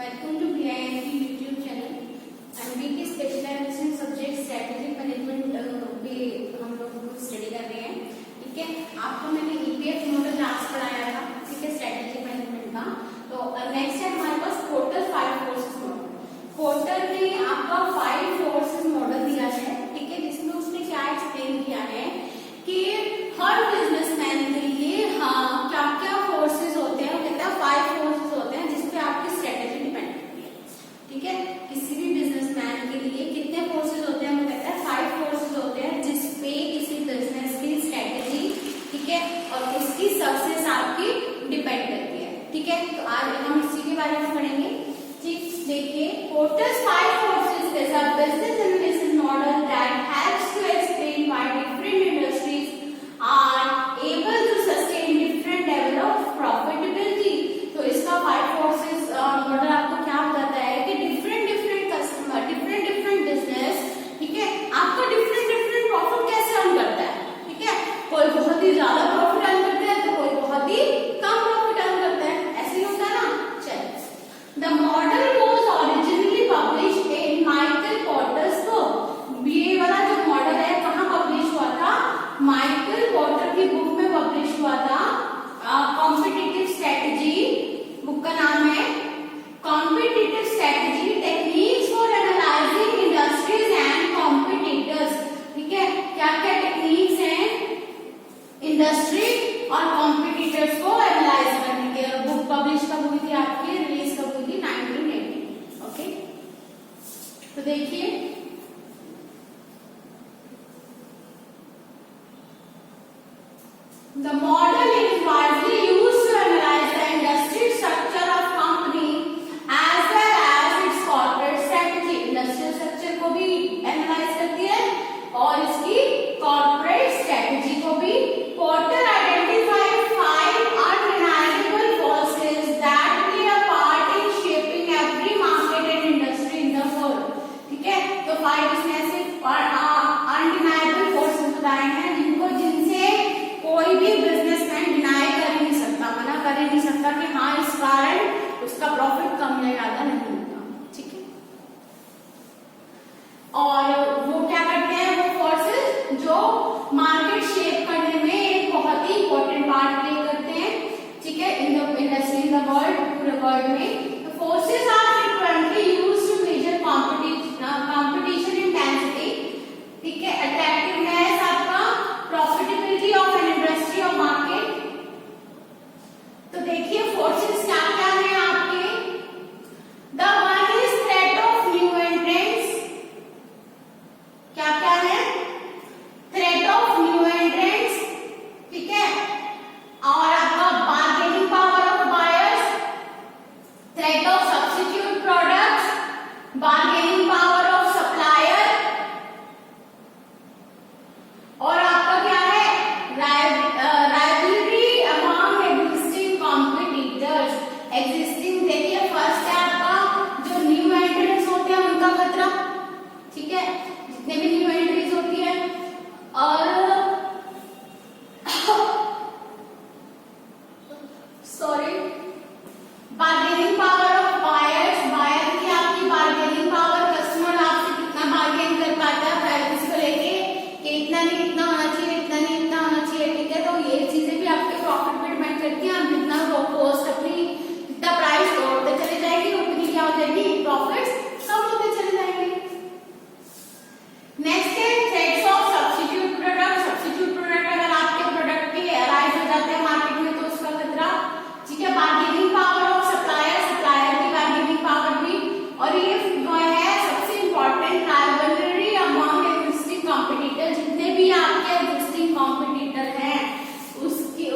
Welcome to BIMP YouTube channel. MB की specialisation subject strategic management पे हम लोग स्टडी कर रहे हैं। ठीक है, आपको मैंने ईपीएफ मॉडल लास्ट पढ़ाया था, ठीक है, स्ट्रेटेजिक मैनेजमेंट का। तो नेक्स्ट है हमारे पास टोटल 5 फोर्सेस मॉडल। पोर्टर ने आपका 5 फोर्सेस मॉडल दिया है, ठीक है, जिसमें उसने क्या एक्सप्लेन किया है कि हर बिजनेसमैन के लिए हाँ क्या क्या फोर्सेस होते हैं। वो कहता है 5 फोर्सेस होते हैं जिसपे आपकी स्ट्रेटेजी डिपेंड करती है। ठीक है, किसी भी बिजनेसमैन के लिए कितने फोर्सेस होते हैं? वो कहता है 5 फोर्सेस होते हैं जिसपे किसी बिजनेस की स्ट्रेटेजी, ठीक है, और उसकी सक्सेस आपकी डिपेंड करती है। ठीक है, तो आज हम इसी के बारे में पढ़ेंगे। ठीक, देखिए, Porter's 5 forces is a business analysis model that helps to explain why different industries are able to sustain different level of profitability. तो इसका 5 फोर्सेस मॉडल आपको क्या बताता है कि डिफरेंट कस्टमर, डिफरेंट बिजनेस, ठीक है, आपका डिफरेंट प्रॉफिट कैसे अर्न करता है। ठीक है, कोई बहुत ही ज्यादा प्रॉफिट अर्न करता है तो कोई बहुत ही कम प्रॉफिट अर्न करता है, ऐसे ही होता है ना। चलिए, the model was originally published in Michael porters book. ये वाला जो मॉडल है कहाँ पब्लिश हुआ था? माइकल पोर्टर की बुक में पब्लिश हुआ था। कॉम्पिटिटिव स्ट्रेटेजी, बुक का नाम है competitive strategy techniques for analysing industries and competitors. ठीक है, क्या क्या टेक्निक्स हैं इंडस्ट्री और कॉम्पिटिटर्स को एनालाइज करने के। और बुक पब्लिश कब हुई थी आपकी? रिलीज कब हुई थी? 1980। ओके, तो देखिए, the model is widely used to analyze the industry structure of company as well as its corporate strategy। Industrial structure को भी एनालाइज करती है और इसकी कॉर्पोरेट स्ट्रेटजी को भी। Porter identified 5 undeniable forces that play a part in shaping every market and industry in the world। ठीक है, तो 5 इसमें से अनडिनाइबल फोर्सेस बताए हैं जिनसे कोई भी बिजनेसमैन डिनाई कर ही नहीं सकता, मना कर ही नहीं सकता कि हाँ इस कारण उसका प्रॉफिट कम या ज्यादा नहीं होता। ठीक है, और वो क्या करते हैं? वो फोर्सेस जो मार्केट शेप करने में एक बहुत ही इंपॉर्टेंट पार्ट प्ले करते हैं। ठीक है, in the industry, in the world, पूरे वर्ल्ड में forces are frequently used to measure competition intensity, ठीक है, अट्रैक्टिवनेस, आपका प्रॉफिटेबिलिटी ऑफ एन इंडस्ट्री और मार्केट। तो देखिए फोर्सेस क्या क्या है आपके। The one is threat of new entrants. क्या क्या है? थ्रेट ऑफ न्यू एंट्रेंट्स, ठीक है, और आपका bargaining power of buyers, threat of substitute products, bargaining power of supplier, और आपका क्या है? Rivalry among existing competitors. Existing, देखिए फर्स्ट है आपका जो न्यू एंट्रेंट्स होते हैं उनका खतरा। ठीक है, जितने भी न्यू एंट्रीज होती है, और sorry, bargaining power of buyers. Buyer की आपकी बार्गेनिंग पावर, कस्टमर आपसे कितना बार्गेन कर पाता है प्राइस को लेके कि इतना नहीं इतना होना चाहिए, इतना नहीं इतना होना चाहिए। ठीक है, तो ये चीजें भी आपके प्रॉफिट पे डिपेंड करती हैं। आप जितना कॉस्ट अपनी जितना प्राइस तोड़ते चले जाएंगे उतनी क्या हो जाएगी? प्रॉफिट्स कम होते चले जाएंगे। नेक्स्ट है threats of substitute product. Substitute product अगर आपके प्रोडक्ट पे अराइज हो जाते हैं मार्केट में तो उसका खतरा। ठीक है, bargaining power of supplier, supplier की बार्गेनिंग पावर भी। और ये जो है सबसे important, rivalry among existing competitor. जितने भी आपके एग्जिस्टिंग कॉम्पिटिटर हैं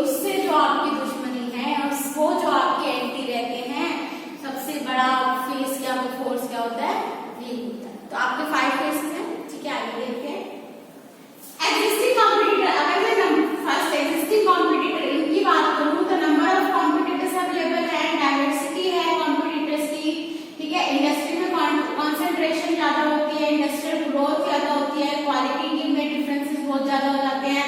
उससे जो आपकी दुश्मनी है और वो जो आपके एंटी रहते हैं, सबसे बड़ा फेस क्या, वो फोर्स क्या होता है? ये होता है। तो आपके 5 फेसेस हैं। ठीक है, आगे देखते हैं। एग्जिस्टिंग कॉम्पिटिटर, अगर मैं फर्स्ट एग्जिस्टिंग कॉम्पिटिटर इनकी बात करूं तो नंबर ऑफ कॉम्पिटिटर्स अवेलेबल है, डाइवर्सिटी है कॉम्पिटिटर्स की। ठीक है, इंडस्ट्री में कॉन्सेंट्रेशन ज्यादा होती है, इंडस्ट्रियल ग्रोथ ज्यादा होती है, क्वालिटी में डिफरेंसेस बहुत ज्यादा हो जाते हैं,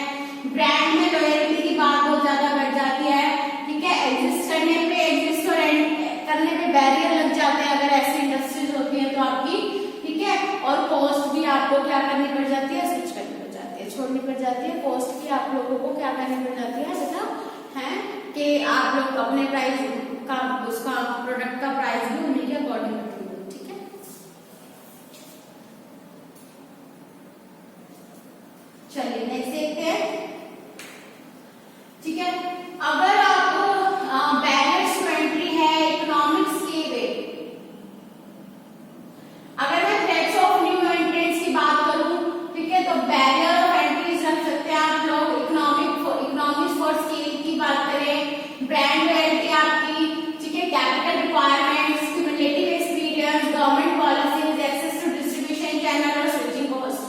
ब्रांड में लॉयल्टी की बात बहुत ज्यादा बढ़ जाती है। ठीक है, एग्जिस्ट करने पे, एग्जिस्ट और करने पे बैरियर लग जाते हैं अगर ऐसी इंडस्ट्रीज होती हैं तो आपकी, ठीक है। और कॉस्ट भी आपको क्या करनी पड़ जाती है, स्विच करनी पड़ जाती है, छोड़नी पड़ जाती है। कॉस्ट की आप लोगों को क्या करनी पड़ जाती है बेटा, है कि आप लोग अपने प्राइस का, उसका प्रोडक्ट का प्राइस भी उन्हीं के अकॉर्डिंग रखेंगे, ठीक है। चलिए नेक्स्ट देखते हैं, ठीक है। अगर आपको बैरियर्स टू एंट्री है इकोनॉमिक्स के वे, अगर मैं थ्रेट्स ऑफ न्यू एंट्रेंट्स की बात करूं, ठीक है, तो बैरियर ऑफ एंट्रीज रख सकते हैं आप लोग। इकोनॉमिक्स फॉर स्केल की बात करें, ब्रांड लॉयल्टी आपकी, ठीक है, capital requirements, cumulative experience, government policies, access to distribution channel और स्विचिंग कॉस्ट,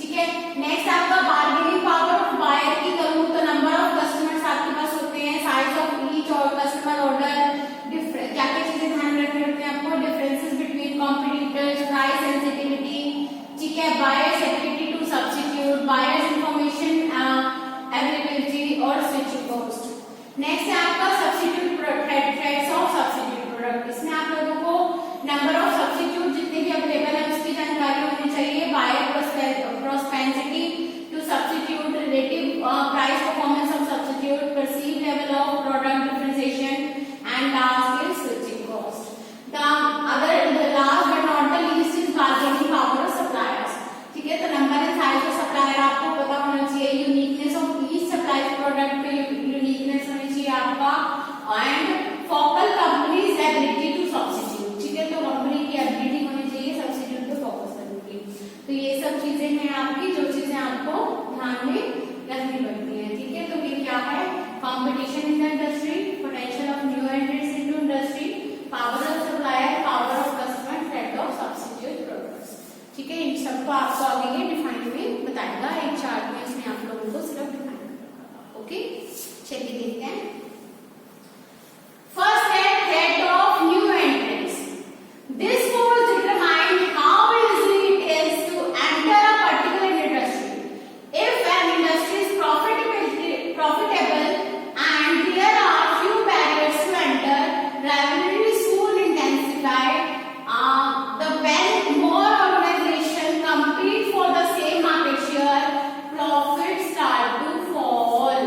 ठीक है। नेक्स्ट आपका बार्गेनिंग पावर ऑफ बायर की करूं तो नंबर ऑफ कस्टमर्स आपके पास होते हैं, साइज ऑफ ईच और कस्टमर ऑर्डर, क्या क्या चीजें ध्यान रखनी होती है आपको, differences between competitors, price sensitivity, ठीक है, buyers ability to substitute, buyers information availability और स्विचिंग कॉस्ट। नेक्स्ट है आपका substitute threats of substitute product, इसमें आप लोगों को नंबर ऑफ सब्स्टिट्यूट जितने भी अवेलेबल है उसकी जानकारी होनी चाहिए, buyer propensity to substitute, relative price performance of substitute, perceived level of product differentiation and last is switching cost. The last but not the least is bargaining power of suppliers, ठीक है। तो number and size of supplier आपको पता होना चाहिए, uniqueness of each supplies product पे uniqueness होनी चाहिए आपका, and focal companies ability to substitute, ठीक है। तो कंपनी की एबिलिटी होनी चाहिए सब्स्टिट्यूट पे फोकस करने की। तो ये सब चीजें हैं आपकी, जो चीजें आपको ध्यान में रखनी पड़ती हैं, ठीक है। तो ये क्या है, competition in the industry, potential of new entries into industry, power of supplier, power of customer, threat of substitute products, ठीक है। इन सबको आपको आगे ये डिफाइन में बताएगा, एक चार्ट में इसमें आप लोगों को सिर्फ डिफाइन करेगा, ओके। चलिए देखते हैं, फर्स्ट है threat of new entrants. This force determine how easy it is to enter a particular industry. If an industry is profitable and there are few barriers to enter, rivalry soon intensified. When more organizations compete for the same market share, profits start to fall.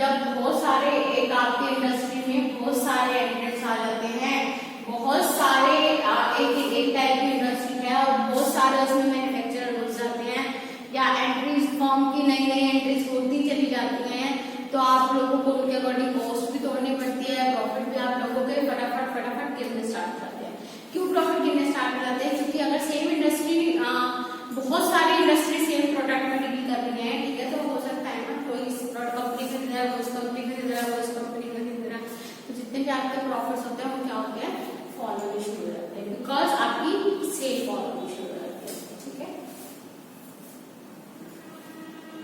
जब बहुत सारे एक आपकी industry में बहुत सारे entrants आ जाते हैं, बहुत सारे एक टाइप की इंडस्ट्री है और बहुत सारे उसमें मैन्युफैक्चरर घुस जाते हैं, या एंट्रीज फॉर्म की नई नई एंट्रीज होती चली जाती हैं, तो आप लोगों को उनके अकॉर्डिंग कॉस्ट भी तोड़नी पड़ती है, प्रॉफिट भी आप लोगों के फटाफट गिरने स्टार्ट करते हैं। क्यों प्रॉफिट गिरने स्टार्ट कर जाते हैं, क्योंकि अगर सेम इंडस्ट्री, बहुत सारी इंडस्ट्री सेम प्रोडक्ट में डील कर रही है, ठीक है, तो हो सकता है ना कोई इस कंपनी खरीद रहा है, वो उस कंपनी खरीद रहा है, वो इस कंपनी खरीद रहा है, तो जितने भी आपके प्रॉफिट्स होते हैं वो क्या होते हैं, फॉल होने शुरू हो जाते हैं, बिकॉज आपकी सेल फॉल होनी शुरू हो जाती है, ठीक है।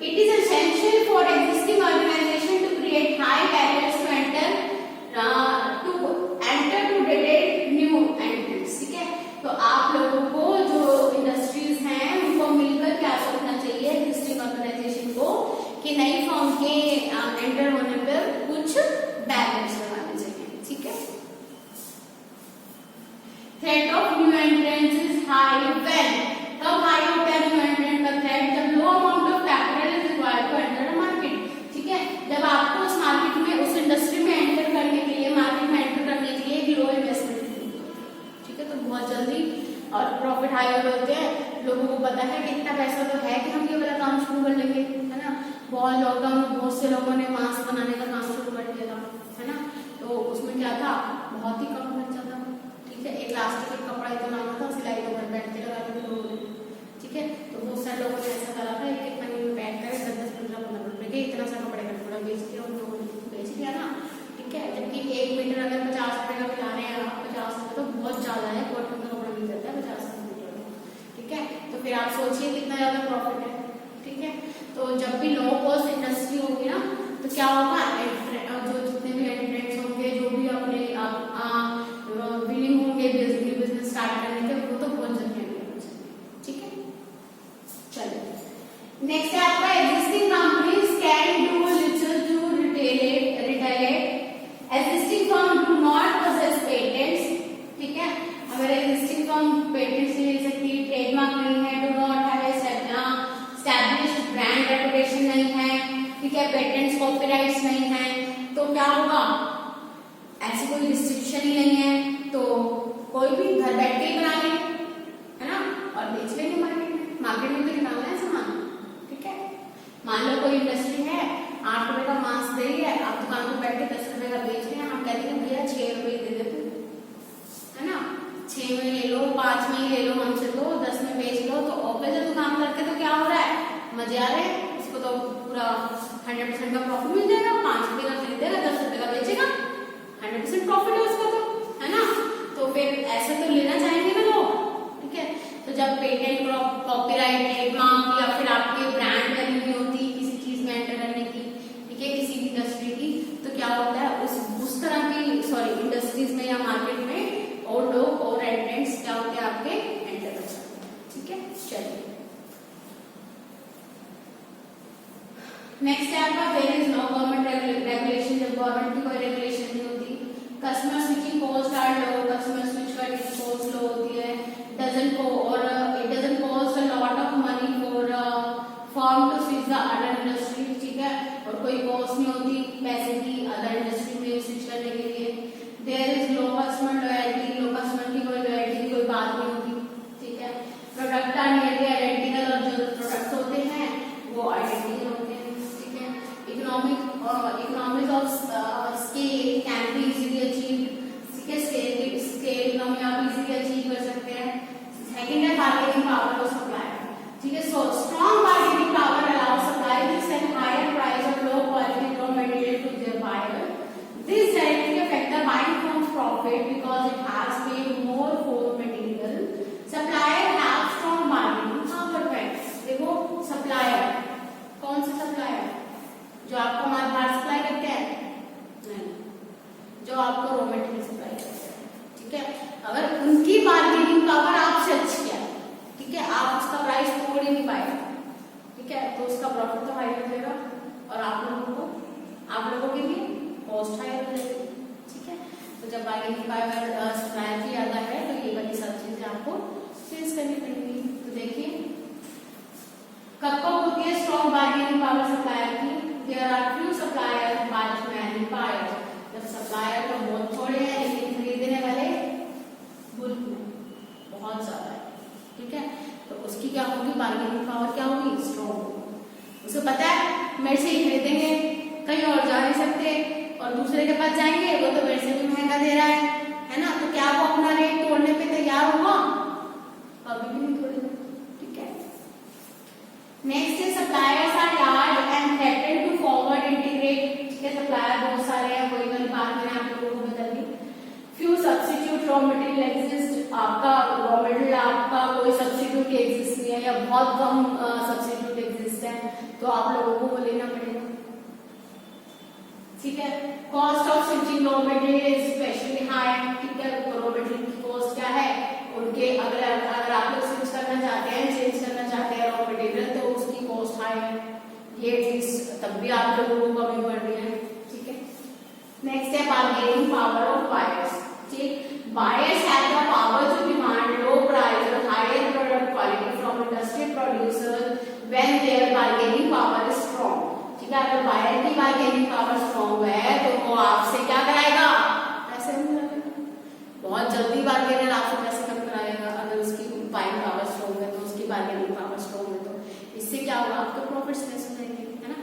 It is essential for existing organization to create high barriers to enter to detect new entrants, ठीक है। तो आप लोगों को जो इंडस्ट्रीज हैं उनको मिलकर क्या सोचना चाहिए एग्जिस्टिंग ऑर्गेनाइजेशन को, कि नई फॉर्म के एंटर होने पर कुछ बैरियर्स लगाने चाहिए, ठीक है। Threat of new entrants is high when, कब हाई होता है न्यू एंट्रेंट का थ्रेट, जब low amount of capital is required to enter a market, ठीक है। जब आपको उस मार्केट में, उस इंडस्ट्री में एंटर करने के लिए, मार्केट में एंटर करने के लिए एक लो इन्वेस्टमेंट, ठीक है, तो बहुत जल्दी और प्रॉफिट हाई होते हैं, लोगों को पता है कि इतना पैसा तो है कि हम ये वाला काम शुरू कर लेंगे, है ना। बहुत लॉकडाउन में बहुत से लोगों ने मास्क बनाने का काम शुरू कर दिया था, है ना, तो उसमें क्या था, बहुत ही कम खर्चा था, ठीक है। एक प्लास्टिक का कपड़ा इतना आता था, सिलाई तो घर बैठते लगाते थे लोगों ने, ठीक है। तो बहुत सारे लोगों ने ऐसा करा था, एक पन्नी में पैक कर 10-15 रुपए के इतना सा कपड़े का टुकड़ा बेच दिया, उन लोगों ने बेच दिया ना, ठीक है। जबकि 1 मीटर अगर 50 रुपए का मिला रहे हैं आप, 50 रुपए तो बहुत ज्यादा है, कॉटन का कपड़ा मिल जाता है 50 रुपए, ठीक है। तो फिर आप सोचिए कितना ज्यादा प्रॉफिट है, ठीक है। तो जब भी लो कॉस्ट इंडस्ट्री होगी ना, तो क्या होगा, जो जितने भी एंट्रेंट्स होंगे, जो भी अपने विलिंग होंगे बिजनेस स्टार्ट करने के, वो तो बहुत जल्दी हो जाएंगे, ठीक है। चलिए नेक्स्ट है आपका existing companies can do little to retaliate, existing firm do not possess patents, ठीक है। अगर ठीक है, पेटेंट्स कॉपीराइट्स नहीं है, तो क्या होगा, ऐसी कोई रिस्ट्रिक्शन ही नहीं है, तो कोई भी घर बैठ के ही बना ले, है ना, और बेच लेंगे मार्केट में तो निकालना है सामान। ठीक है, मान लो कोई इंडस्ट्री है, 8 रुपए का मांस दे रही है, आप दुकान पर बैठ के 10 रुपए का बेच रहे हैं, हम कहते हैं भैया 6 रुपए दे दे तू, है ना, 6 में ले लो, 5 में ही ले लो हमसे, तो 10 में बेच लो, तो ऑब्वियसली दुकान करके तो क्या हो रहा है, मजे आ रहे हैं, इसको तो पूरा 100% का प्रॉफिट मिल जाएगा, 5 रुपए का खरीदेगा, 10 रुपए का बेचेगा, 100% प्रॉफिट है उसका, तो है ना, तो फिर ऐसे तो लेना चाहेंगे ना लोग। ठीक है, तो जब पेटेंट कॉपीराइट ट्रेडमार्क या फिर आपके ब्रांड वैल्यू नहीं होती किसी चीज में एंटर करने की, ठीक है, किसी भी इंडस्ट्री की, तो क्या होता है उस तरह की इंडस्ट्रीज में या मार्केट में और लोग और एंट्रेंट्स क्या होते हैं आपके एंटर कर सकते हैं। ठीक है, चलिए नेक्स्ट है आपका there is no government regulation, जब गवर्नमेंट की कोई रेगुलेशन नहीं होती, customer switching cost are low, customer switch करने की कॉस्ट लो होती है, डजंट को और it doesn't cost a lot of money for firm to switch the other industry. ठीक है, और कोई कॉस्ट नहीं होती पैसे की अदर इंडस्ट्री में स्विच करने के लिए। There is low customer loyalty, low customer की कोई लॉयल्टी की कोई बात नहीं होती। ठीक है, प्रोडक्ट आर नियरली आइडेंटिकल, और जो प्रोडक्ट्स होते हैं वो आइडेंटिकल होते हैं। ठीक है, economics of scale can be easily achieve. ठीक है, स्केल इकोनॉमी आप इजीली अचीव कर सकते हैं। सेकंड है बार्गेनिंग पावर ऑफ सप्लाई। ठीक है, so strong bargaining power allows supply to sell higher price of low quality raw material to their buyer. This directly affect the buying firm's profit because it has paid more for material. Supplier have strong bargaining power. देखो supplier, कौन से supplier, जो आपको माल बाहर supply करते हैं, नहीं, जो आपको रॉ मटेरियल सप्लाई करते हैं। ठीक है, अगर उनकी बार्गेनिंग पावर आपसे अच्छी है, ठीक है, आप उसका प्राइस तोड़ ही नहीं पाए, ठीक है, तो उसका प्रॉफिट तो हाई हो जाएगा, और आप लोगों के लिए कॉस्ट हाई हो जाएगी। ठीक है, तो जब बार्गेनिंग पावर सप्लायर की ज्यादा है, तो ये वाली सब चीजें आपको चेंज करनी पड़ेगी। तो देखिए कब कब होती है स्ट्रॉन्ग बार्गेनिंग पावर सप्लायर की, there are few supplier but many buyers, जब सप्लायर तो बहुत थोड़े हैं लेकिन खरीदने वाले बुल्क में बहुत ज्यादा है। ठीक है, तो उसकी क्या होगी, बार्गेनिंग पावर क्या होगी, स्ट्रॉन्ग होगी। उसे पता है मेरे से ही खरीदेंगे, कहीं और जा नहीं सकते, और दूसरे के पास जाएंगे वो तो मेरे से भी महंगा दे रहा है ना, तो क्या वो अपना रेट तोड़ने पे तैयार होगा, कभी भी नहीं तोड़ेगा। ठीक है, नेक्स्ट है suppliers are large and threatened to forward integrate. ठीक है, सप्लायर बहुत सारे हैं, कोई वाली बात मैंने आप लोगों को बता दी। Few substitute raw material exist, आपका रॉ मटेरियल आपका कोई सब्स्टिट्यूट एग्जिस्ट नहीं है, या बहुत कम सब्स्टिट्यूट एग्जिस्ट है, तो आप लोगों को वो लेना पड़ेगा। ठीक है, cost of switching raw material is specially high. ठीक है, रॉ मटेरियल की कॉस्ट क्या है उनके, अगर आप लोग स्विच करना चाहते हैं, चेंज करना चाहते हैं रॉ मटेरियल, तो उसकी कॉस्ट हाई है, ये एटलीस्ट तब भी आप लोगों को कमी पड़ रही है। ठीक है, नेक्स्ट है बार्गेनिंग पावर ऑफ बायर्स। ठीक, buyers have the power to demand low price और higher product quality from industry producer when their bargaining power is strong. ठीक है, अगर बायर की बार्गेनिंग पावर स्ट्रांग है तो वो आपसे क्या कराएगा, पैसे कम कराएगा, बहुत जल्दी बार्गेनर आपसे पैसे कम कराएगा। अगर उसकी बाइंग पावर स्ट्रांग है तो उसकी बार्गेनिंग पावर स्ट्रांग है, तो इससे क्या होगा, आपके प्रॉफिट्स लेस हो जाएंगे, है ना।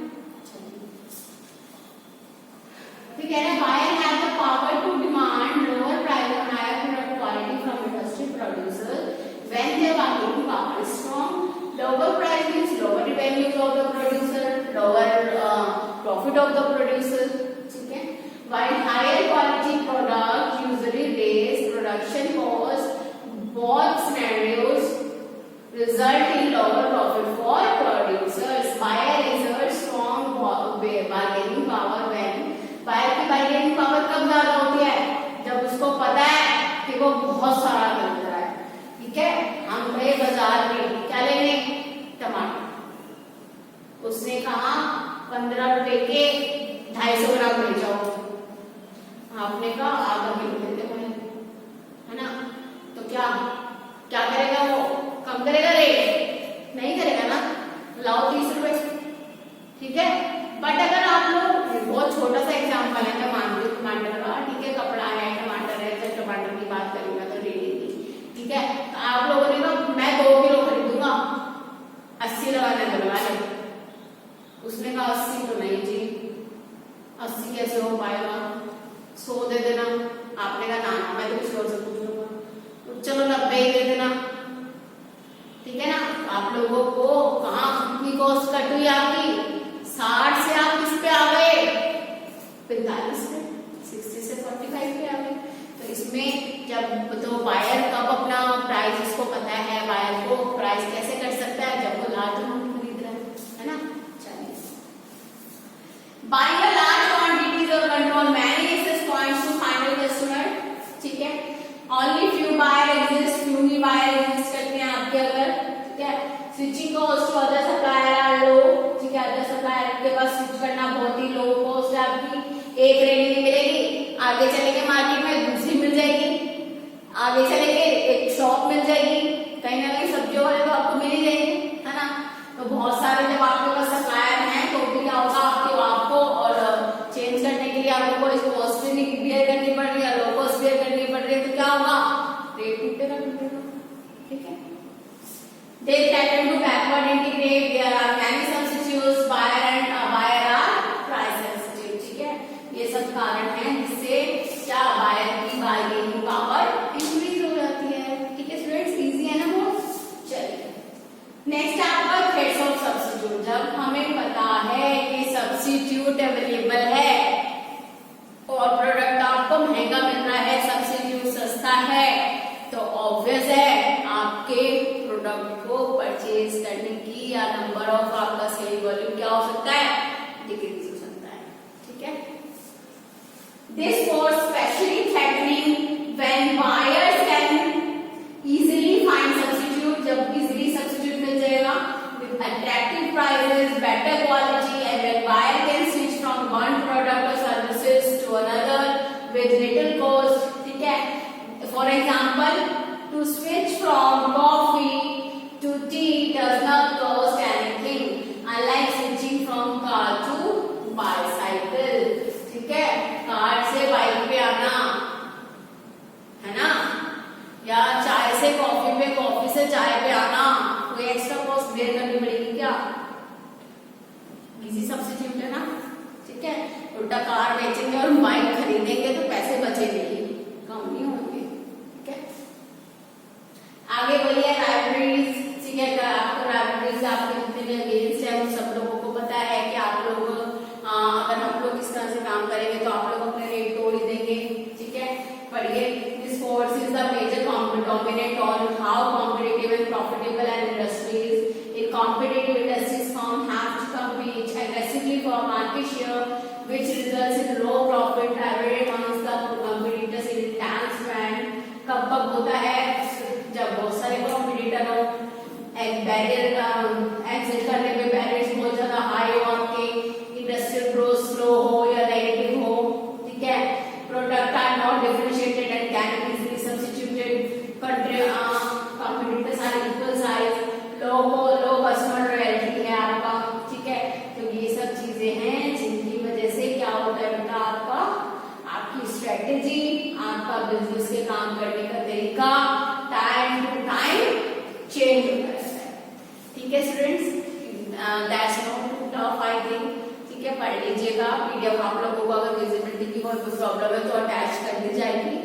तो कह रहे हैं buyer have the power to demand lower price और higher product quality from industry producer when their bargaining power is strong. Lower price means lower revenues of the producer, lower profit of the producer. ठीक है, while higher quality products usually raise production costs, both scenarios result in lower profit for producers. Buyer exerts strong bargaining power when buyer की bargaining power कब ज्यादा होती है, जब उसको पता है कि वो बहुत सारा मिल रहा है। ठीक है, हम गए बाजार में क्या लेने, टमाटर, उसने कहा 15 रुपए के 250 ग्राम ले जाओ, आपने कहा आधा किलो देते हैं, है ना, तो क्या करेगा वो, कम करेगा रेट, नहीं करेगा ना, लाओ 30 रुपए। ठीक है, बट की बात करेंगे तो डेली की, ठीक है। तो आप लोगों ने कहा मैं 2 किलो खरीदूंगा, 80 लगाने तो लगा ले। उसने कहा 80 तो नहीं जी, 80 कैसे हो पाएगा, 100 दे देना। आपने कहा ना मैं तो किसी और से पूछ लूंगा, तो चलो 90 ही दे देना, ठीक है ना। आप लोगों को कहाँ कितनी कॉस्ट कट हुई आपकी, 60 से आप किस पे आ गए, 45 पे, 60 से 45 पे आ गए। तो इसमें जब तो बायर कब अपना प्राइस, इसको पता है बायर को प्राइस कैसे कर सकता है, जब वो लार्ज अमाउंट खरीद रहा है ना। चलिए, बाइंग अ लार्ज क्वांटिटीज और control many access points to final customer, ठीक है। Only few buyer exist, few ही बायर एग्जिस्ट करते हैं आपके अगर, ठीक है। Switching cost to other supplier are low, ठीक है। अदर सप्लायर के पास स्विच करना बहुत ही लो कॉस्ट है आपकी, एक रेडी मिलेगी, आगे चलेंगे मार्केट में दूसरी मिल जाएगी, आगे चलेंगे एक शॉप मिल जाएगी, कहीं ना कहीं सब्जियों वाले तो आपको मिल ही जाएंगे, है ना। तो बहुत सारे जब आपके पास सप्लायर हैं तो भी क्या होगा आपको और चेंज करने के लिए आपको इस कॉस्ट भी बियर करनी पड़ रही है, लो कॉस्ट बियर करनी पड़ रही है, तो क्या होगा, रेट टूटेगा, ठीक है। They threaten to backward integrate. There are many substitutes. Buyer are price sensitive. ठीक है, ये सब कारण है जिससे क्या बायर की बार्गेनिंग पावर इंक्रीज हो जाती है, ठीक है स्टूडेंट्स। इजी है ना बहुत। चलिए नेक्स्ट आपका थ्रेड्स ऑफ सब्स्टिट्यूट। जब हमें पता है कि सब्स्टिट्यूट अवेलेबल है और प्रोडक्ट आपको महंगा मिल रहा है, सब्स्टिट्यूट सस्ता है, तो ऑब्वियस है आपके प्रोडक्ट को परचेज करने की या नंबर ऑफ आपका सेल वॉल्यूम क्या हो सकता है, डिक्रीज हो सकता है, ठीक है। This for specially threatening when buyers can easily find substitute, जब इजीली सब्स्टिट्यूट मिल जाएगा with attractive prices, better quality and when buyer can switch from one product और services to another with little cost, ठीक है। For example, to switch from coffee to tea does not cost anything, unlike switching from car to bicycle, ठीक है। Car से bike पे आना, है ना, या चाय से कॉफी पे, कॉफी से चाय पे आना, कोई एक्स्ट्रा कॉस्ट बेयर करनी पड़ेगी क्या, इजी सब्स्टिट्यूट है ना, ठीक है। उल्टा कार बेचेंगे और बाइक खरीदेंगे तो पैसे बचेंगे, कम नहीं होंगे, ठीक है। आगे बोलिए राइवलरीज, ठीक है। आपको राइवलरीज आपके जितने भी अगेंस्ट है उन सब लोगों को पता है कि आप लोग अगर हम लोग इस तरह से काम करेंगे तो आप लोग अपने रेट तोड़ ही देंगे, ठीक है। पढ़िए, this force is the major dominant on how competitive and profitable an industries. In competitive industries firm have to compete aggressively for market share, which results in low profit, rivalry amongst the competitors in intense trend। कब कब होता है, जब बहुत सारे competitor हो, एक barrier exit करने पे बैरियर्स बहुत ज्यादा हाई हो, आपके इंडस्ट्रियल ग्रोथ स्लो हो या नेगेटिव हो, ठीक है। Product are not differentiated and can be easily substituted, competitors are equal size, low customer loyalty है आपका, ठीक है। तो ये सब चीजें हैं जिनकी वजह से क्या होता है बेटा, आपकी स्ट्रेटेजी, आपका बिजनेस के काम करने का तरीका टाइम टू टाइम चेंज होता रहता है, ठीक है students. That's not too tough I think, ठीक है। पढ़ लीजिएगा पीडीएफ। आप लोगों को अगर विजिबिलिटी की कोई प्रॉब्लम है तो अटैच कर दी जाएगी,